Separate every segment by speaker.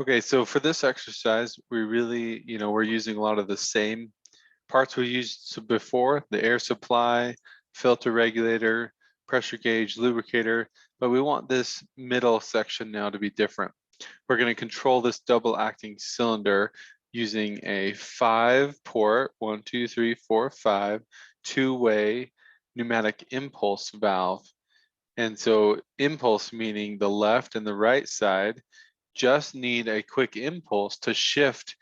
Speaker 1: Okay, so for this exercise, we really, we're using a lot of the same parts we used before, the air supply, filter regulator, pressure gauge, lubricator, but we want this middle section now to be different. We're going to control this double acting cylinder using a 5-port, 1, 2, 3, 4, 5, two-way pneumatic impulse valve. And so impulse meaning the left and the right side just need a quick impulse to shift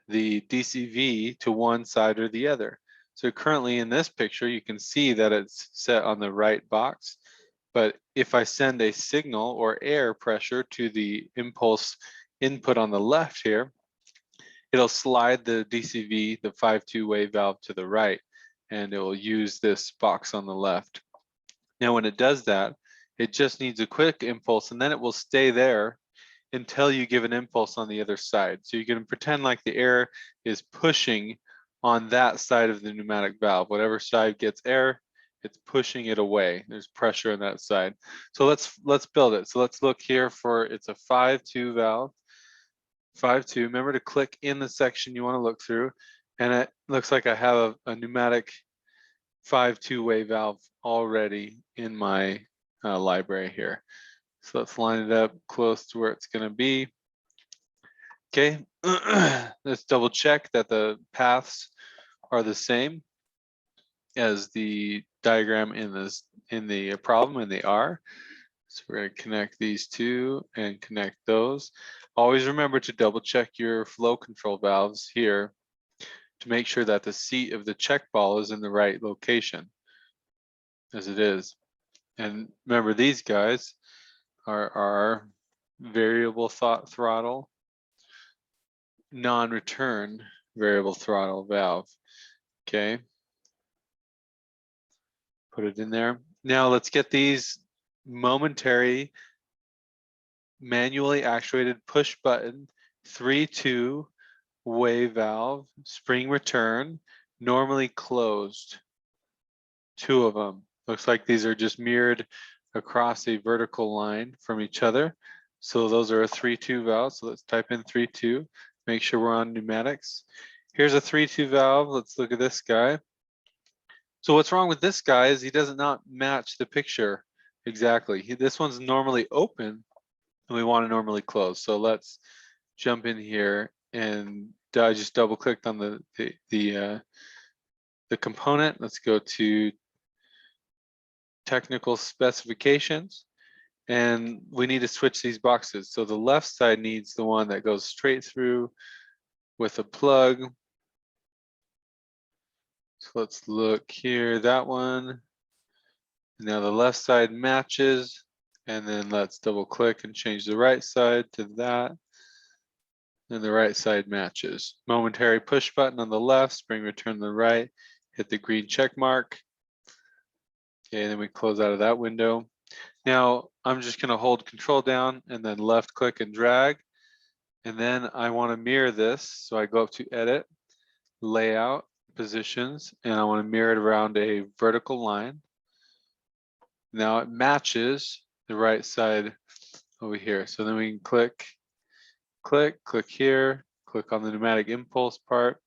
Speaker 1: the DCV to one side or the other. So currently in this picture, you can see that it's set on the right box. But if I send a signal or air pressure to the impulse input on the left here, it'll slide the DCV, the 5-2-way valve, to the right, and it will use this box on the left. Now, when it does that, it just needs a quick impulse, and then it will stay there until you give an impulse on the other side. So you can pretend like the air is pushing on that side of the pneumatic valve. Whatever side gets air, it's pushing it away. There's pressure on that side. So let's build it. So let's look here for, it's a 5-2 valve. 5-2. Remember to click in the section you want to look through. And it looks like I have a pneumatic 5-2-way valve already in my library here. So let's line it up close to where it's going to be. Okay, let's double check that the paths are the same as the diagram in the problem, and they are. So we're going to connect these two and connect those. Always remember to double check your flow control valves here to make sure that the seat of the check ball is in the right location, as it is. And remember, these guys are our variable throttle, non-return variable throttle valve. Okay, put it in there. Now let's get these momentary manually actuated push button 3-2-way valve, spring return, normally closed. 2 of them. Looks like these are just mirrored across a vertical line from each other. So those are a 3-2 valve. So let's type in 3-2. Make sure we're on pneumatics. Here's a 3-2 valve. Let's look at this guy. So what's wrong with this guy is he does not match the picture exactly. This one's normally open and we want to normally close. So let's jump in here, and I just double clicked on the component. Let's go to technical specifications, and we need to switch these boxes. So the left side needs the one that goes straight through with a plug. So let's look here, that one. Now the left side matches, and then let's double click and change the right side to that. And the right side matches. Momentary push button on the left, spring return on the right, hit the green check mark. Okay, and then we close out of that window. Now I'm just going to hold control down and then left click and drag. And then I want to mirror this. So I go up to edit, layout, positions, and I want to mirror it around a vertical line. Now it matches the right side over here. So then we can click here, click on the pneumatic impulse part.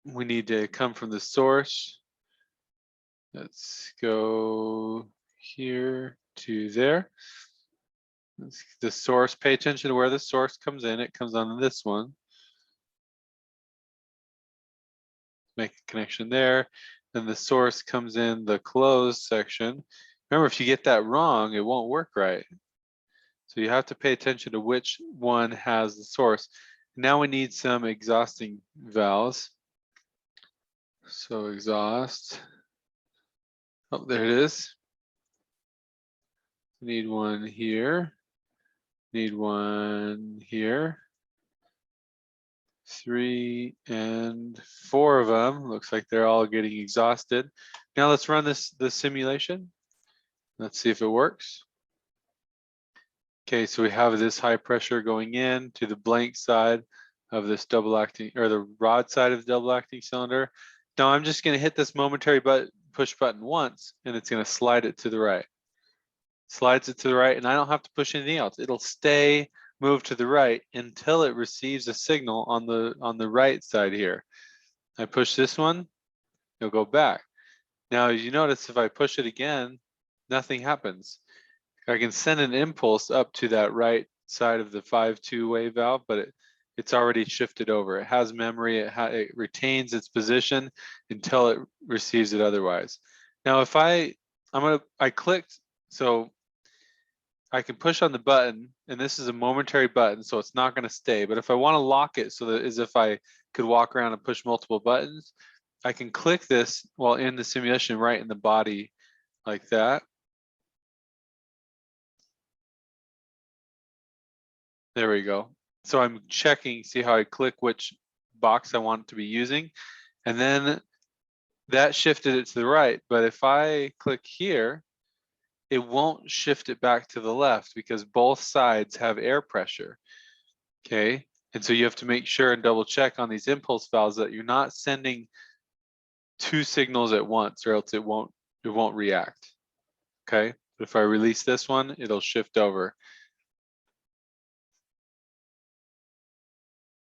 Speaker 1: We need to come from the source. Let's go here to there. The source, pay attention to where the source comes in. It comes on this one. Make a connection there. Then the source comes in the closed section. Remember, if you get that wrong, it won't work right. So you have to pay attention to which one has the source. Now we need some exhausting valves. So exhaust. Oh, there it is. Need one here. Need one here. 3 and 4 of them. Looks like they're all getting exhausted. Now let's run this simulation. Let's see if it works. Okay, so we have this high pressure going in to the blank side of this double acting, or the rod side of the double acting cylinder. Now I'm just going to hit this momentary push button once, and it's going to slide it to the right. Slides it to the right, and I don't have to push anything else. It'll stay move to the right until it receives a signal on the right side here. I push this one, it'll go back. Now, as you notice, if I push it again, nothing happens. I can send an impulse up to that right side of the 5-2 wave valve, but it's already shifted over. It has memory, it retains its position until it receives it otherwise. Now, if I clicked, so I can push on the button, and this is a momentary button, so it's not going to stay. But if I want to lock it, so that as if I could walk around and push multiple buttons, I can click this while in the simulation right in the body like that. There we go. So I'm checking, see how I click which box I want to be using. And then that shifted it to the right. But if I click here, it won't shift it back to the left because both sides have air pressure. Okay. And so you have to make sure and double check on these impulse valves that you're not sending two signals at once, or else it won't react. Okay. But if I release this one, it'll shift over.